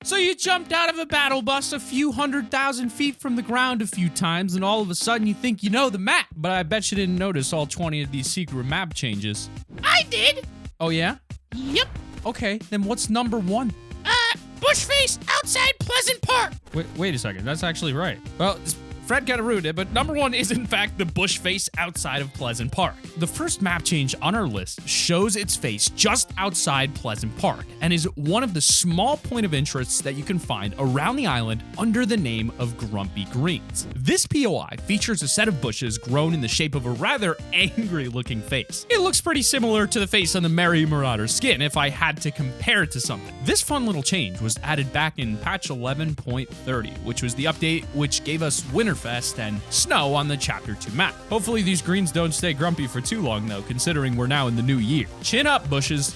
So you jumped out of a battle bus a few 100,000 feet from the ground a few times, and all of a sudden you think you know the map. But I bet you didn't notice all 20 of these secret map changes. I did. Oh yeah? Yep. Okay, then what's number 1? Bushface outside Pleasant Park. Wait a second, that's actually right. Well, Fred kind of ruined it, but number 1 is in fact the bush face outside of Pleasant Park. The first map change on our list shows its face just outside Pleasant Park and is one of the small point of interests that you can find around the island under the name of Grumpy Greens. This POI features a set of bushes grown in the shape of a rather angry looking face. It looks pretty similar to the face on the Merry Marauder skin if I had to compare it to something. This fun little change was added back in patch 11.30, which was the update which gave us Winterfest and snow on the Chapter 2 map. Hopefully these greens don't stay grumpy for too long though, considering we're now in the new year. Chin up, bushes.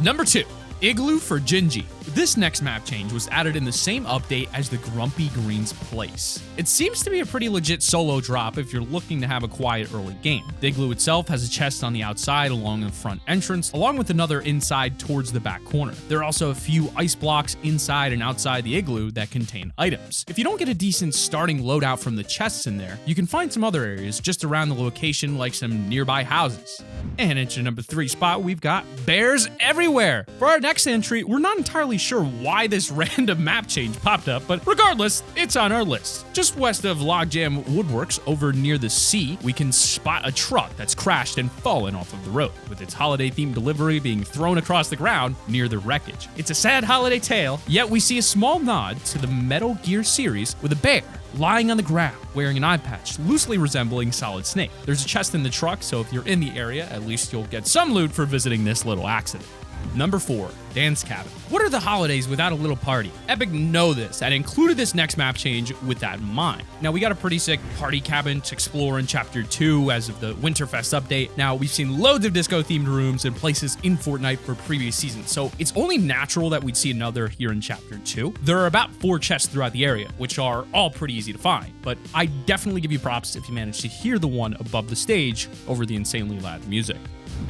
Number 2. Igloo for Gingy. This next map change was added in the same update as the Grumpy Greens place. It seems to be a pretty legit solo drop if you're looking to have a quiet early game. The igloo itself has a chest on the outside along the front entrance, along with another inside towards the back corner. There are also a few ice blocks inside and outside the igloo that contain items. If you don't get a decent starting loadout from the chests in there, you can find some other areas just around the location like some nearby houses. And at your number 3 spot, we've got bears everywhere. For our next entry, we're not entirely sure why this random map change popped up, but regardless, it's on our list. Just west of Logjam Woodworks, over near the sea, we can spot a truck that's crashed and fallen off of the road, with its holiday-themed delivery being thrown across the ground near the wreckage. It's a sad holiday tale, yet we see a small nod to the Metal Gear series with a bear lying on the ground, wearing an eye patch loosely resembling Solid Snake. There's a chest in the truck, so if you're in the area, at least you'll get some loot for visiting this little accident. Number 4, Dance Cabin. What are the holidays without a little party? Epic know this and included this next map change with that in mind. Now we got a pretty sick party cabin to explore in Chapter 2 as of the Winterfest update. Now we've seen loads of disco themed rooms and places in Fortnite for previous seasons, so it's only natural that we'd see another here in Chapter 2. There are about 4 chests throughout the area, which are all pretty easy to find, but I definitely give you props if you manage to hear the one above the stage over the insanely loud music.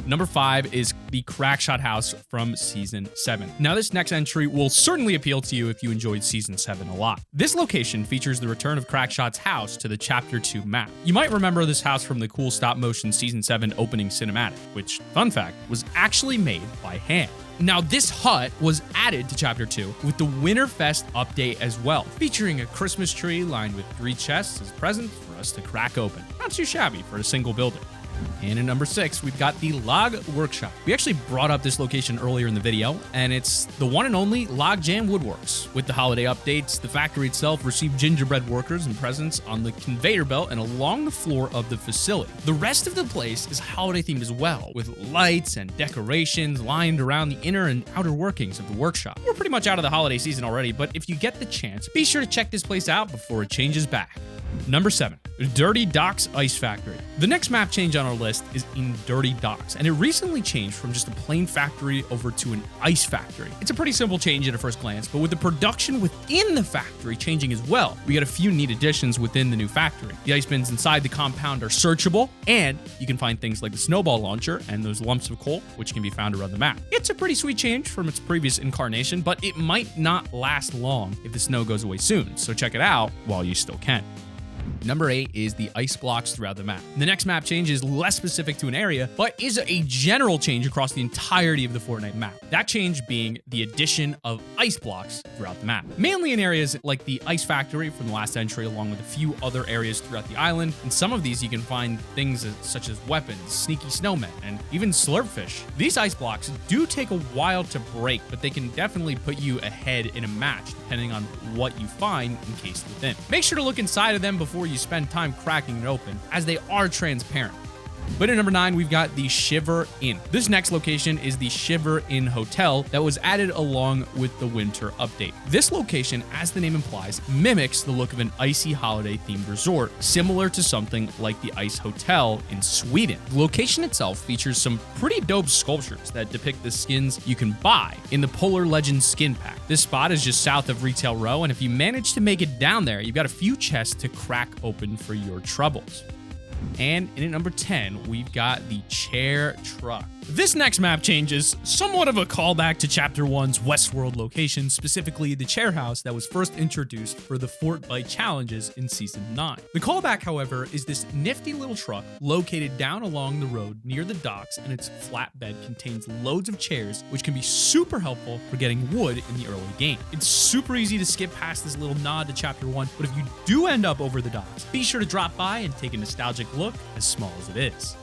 Number 5 is the Crackshot House from Season 7. Now this next entry will certainly appeal to you if you enjoyed Season 7 a lot. This location features the return of Crackshot's house to the Chapter 2 map. You might remember this house from the cool stop-motion Season 7 opening cinematic, which, fun fact, was actually made by hand. Now this hut was added to Chapter 2 with the Winterfest update as well, featuring a Christmas tree lined with 3 chests as presents for us to crack open. Not too shabby for a single building. And at number 6, we've got the Log Workshop. We actually brought up this location earlier in the video, and it's the one and only Logjam Woodworks. With the holiday updates, the factory itself received gingerbread workers and presents on the conveyor belt and along the floor of the facility. The rest of the place is holiday themed as well, with lights and decorations lined around the inner and outer workings of the workshop. We're pretty much out of the holiday season already, but if you get the chance, be sure to check this place out before it changes back. Number 7, Dirty Docks Ice Factory. The next map change on our list is in Dirty Docks, and it recently changed from just a plain factory over to an ice factory. It's a pretty simple change at a first glance, but with the production within the factory changing as well, we got a few neat additions within the new factory. The ice bins inside the compound are searchable, and you can find things like the snowball launcher and those lumps of coal, which can be found around the map. It's a pretty sweet change from its previous incarnation, but it might not last long if the snow goes away soon, so check it out while you still can. Number 8 is the ice blocks throughout the map. The next map change is less specific to an area, but is a general change across the entirety of the Fortnite map. That change being the addition of ice blocks throughout the map. Mainly in areas like the ice factory from the last entry, along with a few other areas throughout the island. In some of these, you can find things such as weapons, sneaky snowmen, and even slurpfish. These ice blocks do take a while to break, but they can definitely put you ahead in a match, depending on what you find encased within. Make sure to look inside of them before you spend time cracking it open, as they are transparent. But at number 9, we've got the Shiver Inn. This next location is the Shiver Inn Hotel that was added along with the winter update. This location, as the name implies, mimics the look of an icy holiday-themed resort, similar to something like the Ice Hotel in Sweden. The location itself features some pretty dope sculptures that depict the skins you can buy in the Polar Legends skin pack. This spot is just south of Retail Row, and if you manage to make it down there, you've got a few chests to crack open for your troubles. And in at number 10, we've got the Chair Truck. This next map change is somewhat of a callback to Chapter 1's Westworld location, specifically the chair house that was first introduced for the Fort Bite challenges in Season 9. The callback, however, is this nifty little truck located down along the road near the docks, and its flatbed contains loads of chairs, which can be super helpful for getting wood in the early game. It's super easy to skip past this little nod to Chapter 1, but if you do end up over the docks, be sure to drop by and take a nostalgic look, as small as it is.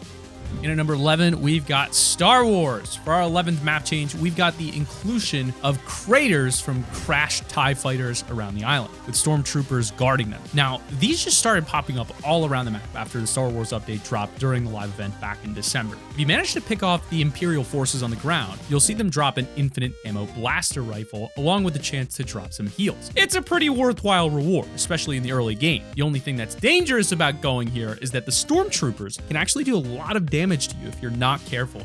In at number 11, we've got Star Wars. For our 11th map change, we've got the inclusion of craters from crashed TIE fighters around the island, with stormtroopers guarding them. Now, these just started popping up all around the map after the Star Wars update dropped during the live event back in December. If you manage to pick off the Imperial forces on the ground, you'll see them drop an infinite ammo blaster rifle, along with the chance to drop some heals. It's a pretty worthwhile reward, especially in the early game. The only thing that's dangerous about going here is that the stormtroopers can actually do a lot of damage to you if you're not careful.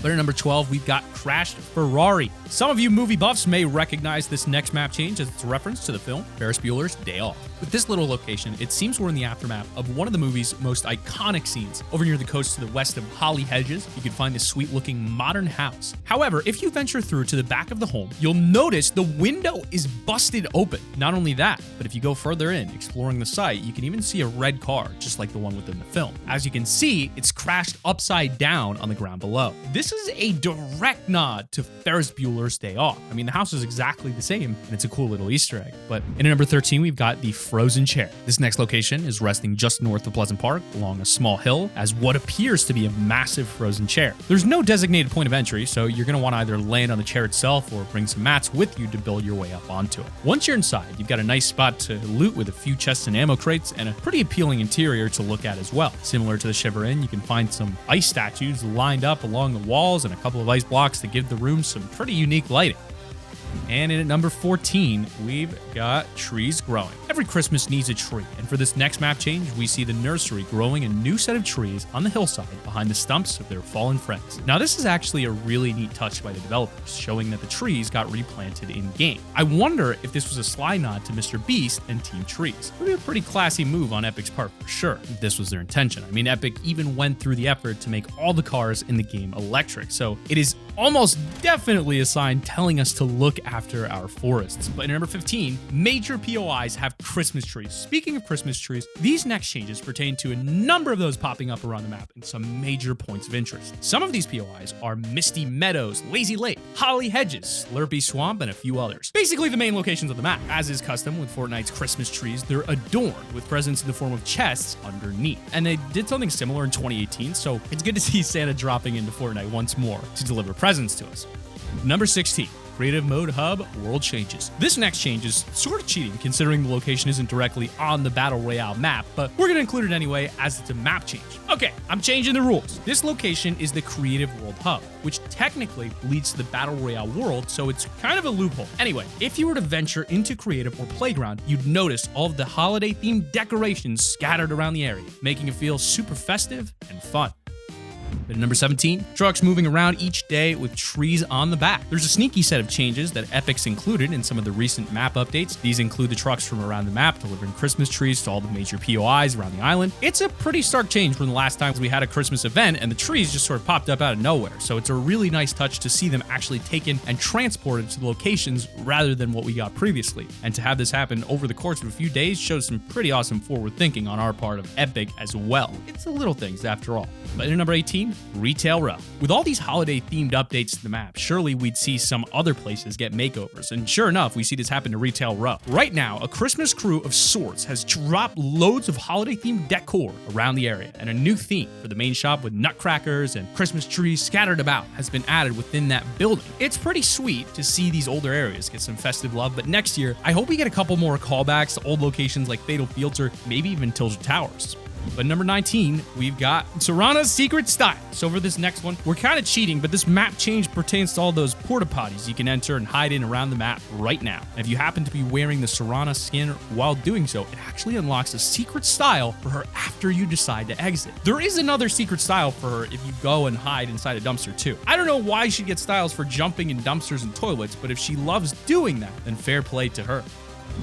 But at number 12, we've got Crashed Ferrari. Some of you movie buffs may recognize this next map change as it's a reference to the film Ferris Bueller's Day Off. With this little location, it seems we're in the aftermath of one of the movie's most iconic scenes. Over near the coast to the west of Holly Hedges, you can find this sweet-looking modern house. However, if you venture through to the back of the home, you'll notice the window is busted open. Not only that, but if you go further in, exploring the site, you can even see a red car, just like the one within the film. As you can see, it's crashed upside down on the ground below. This is a direct nod to Ferris Bueller's Day Off. I mean, the house is exactly the same, and it's a cool little Easter egg. But in at number 13, we've got the Frozen Chair. This next location is resting just north of Pleasant Park along a small hill as what appears to be a massive frozen chair. There's no designated point of entry, so you're going to want to either land on the chair itself or bring some mats with you to build your way up onto it. Once you're inside, you've got a nice spot to loot with a few chests and ammo crates and a pretty appealing interior to look at as well. Similar to the Shiver Inn, you can find some ice statues lined up along the walls and a couple of ice blocks to give the room some pretty unique lighting. And in at number 14, we've got trees growing. Every Christmas needs a tree, and for this next map change, we see the nursery growing a new set of trees on the hillside behind the stumps of their fallen friends. Now, this is actually a really neat touch by the developers, showing that the trees got replanted in-game. I wonder if this was a sly nod to Mr. Beast and Team Trees. It would be a pretty classy move on Epic's part for sure, if this was their intention. I mean, Epic even went through the effort to make all the cars in the game electric, so it is almost definitely a sign telling us to look after our forests. But in number 15, major POIs have Christmas trees. Speaking of Christmas trees, these next changes pertain to a number of those popping up around the map in some major points of interest. Some of these POIs are Misty Meadows, Lazy Lake, Holly Hedges, Slurpy Swamp, and a few others. Basically the main locations of the map. As is custom with Fortnite's Christmas trees, they're adorned with presents in the form of chests underneath. And they did something similar in 2018, so it's good to see Santa dropping into Fortnite once more to deliver presents to us. Number 16. Creative Mode Hub World Changes. This next change is sort of cheating considering the location isn't directly on the Battle Royale map, but we're going to include it anyway as it's a map change. Okay, I'm changing the rules. This location is the Creative World Hub, which technically leads to the Battle Royale world, so it's kind of a loophole. Anyway, if you were to venture into Creative or Playground, you'd notice all of the holiday-themed decorations scattered around the area, making it feel super festive and fun. But at number 17, trucks moving around each day with trees on the back. There's a sneaky set of changes that Epic's included in some of the recent map updates. These include the trucks from around the map delivering Christmas trees to all the major POIs around the island. It's a pretty stark change from the last time we had a Christmas event and the trees just sort of popped up out of nowhere. So it's a really nice touch to see them actually taken and transported to the locations rather than what we got previously. And to have this happen over the course of a few days shows some pretty awesome forward thinking on our part of Epic as well. It's the little things after all. But at number 18, Retail Row. With all these holiday-themed updates to the map, surely we'd see some other places get makeovers, and sure enough, we see this happen to Retail Row. Right now, a Christmas crew of sorts has dropped loads of holiday-themed decor around the area, and a new theme for the main shop with nutcrackers and Christmas trees scattered about has been added within that building. It's pretty sweet to see these older areas get some festive love, but next year, I hope we get a couple more callbacks to old locations like Fatal Fields or maybe even Tilted Towers. But number 19, we've got Serana's Secret Style. So for this next one, we're kind of cheating, but this map change pertains to all those porta potties you can enter and hide in around the map right now. And if you happen to be wearing the Serana skin while doing so, it actually unlocks a secret style for her after you decide to exit. There is another secret style for her if you go and hide inside a dumpster too. I don't know why she gets styles for jumping in dumpsters and toilets, but if she loves doing that, then fair play to her.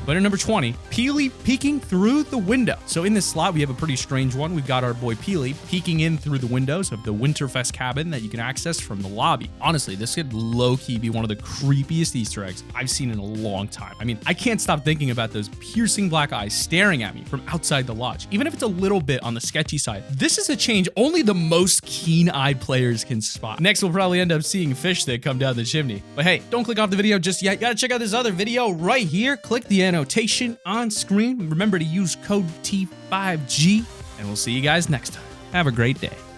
But at number 20, Peely peeking through the window. So in this slot, we have a pretty strange one. We've got our boy Peely peeking in through the windows of the Winterfest cabin that you can access from the lobby. Honestly, this could low-key be one of the creepiest Easter eggs I've seen in a long time. I mean, I can't stop thinking about those piercing black eyes staring at me from outside the lodge. Even if it's a little bit on the sketchy side, this is a change only the most keen-eyed players can spot. Next, we'll probably end up seeing fish that come down the chimney. But hey, don't click off the video just yet. You gotta check out this other video right here. Click the annotation on screen. Remember to use code T5G, and we'll see you guys next time. Have a great day.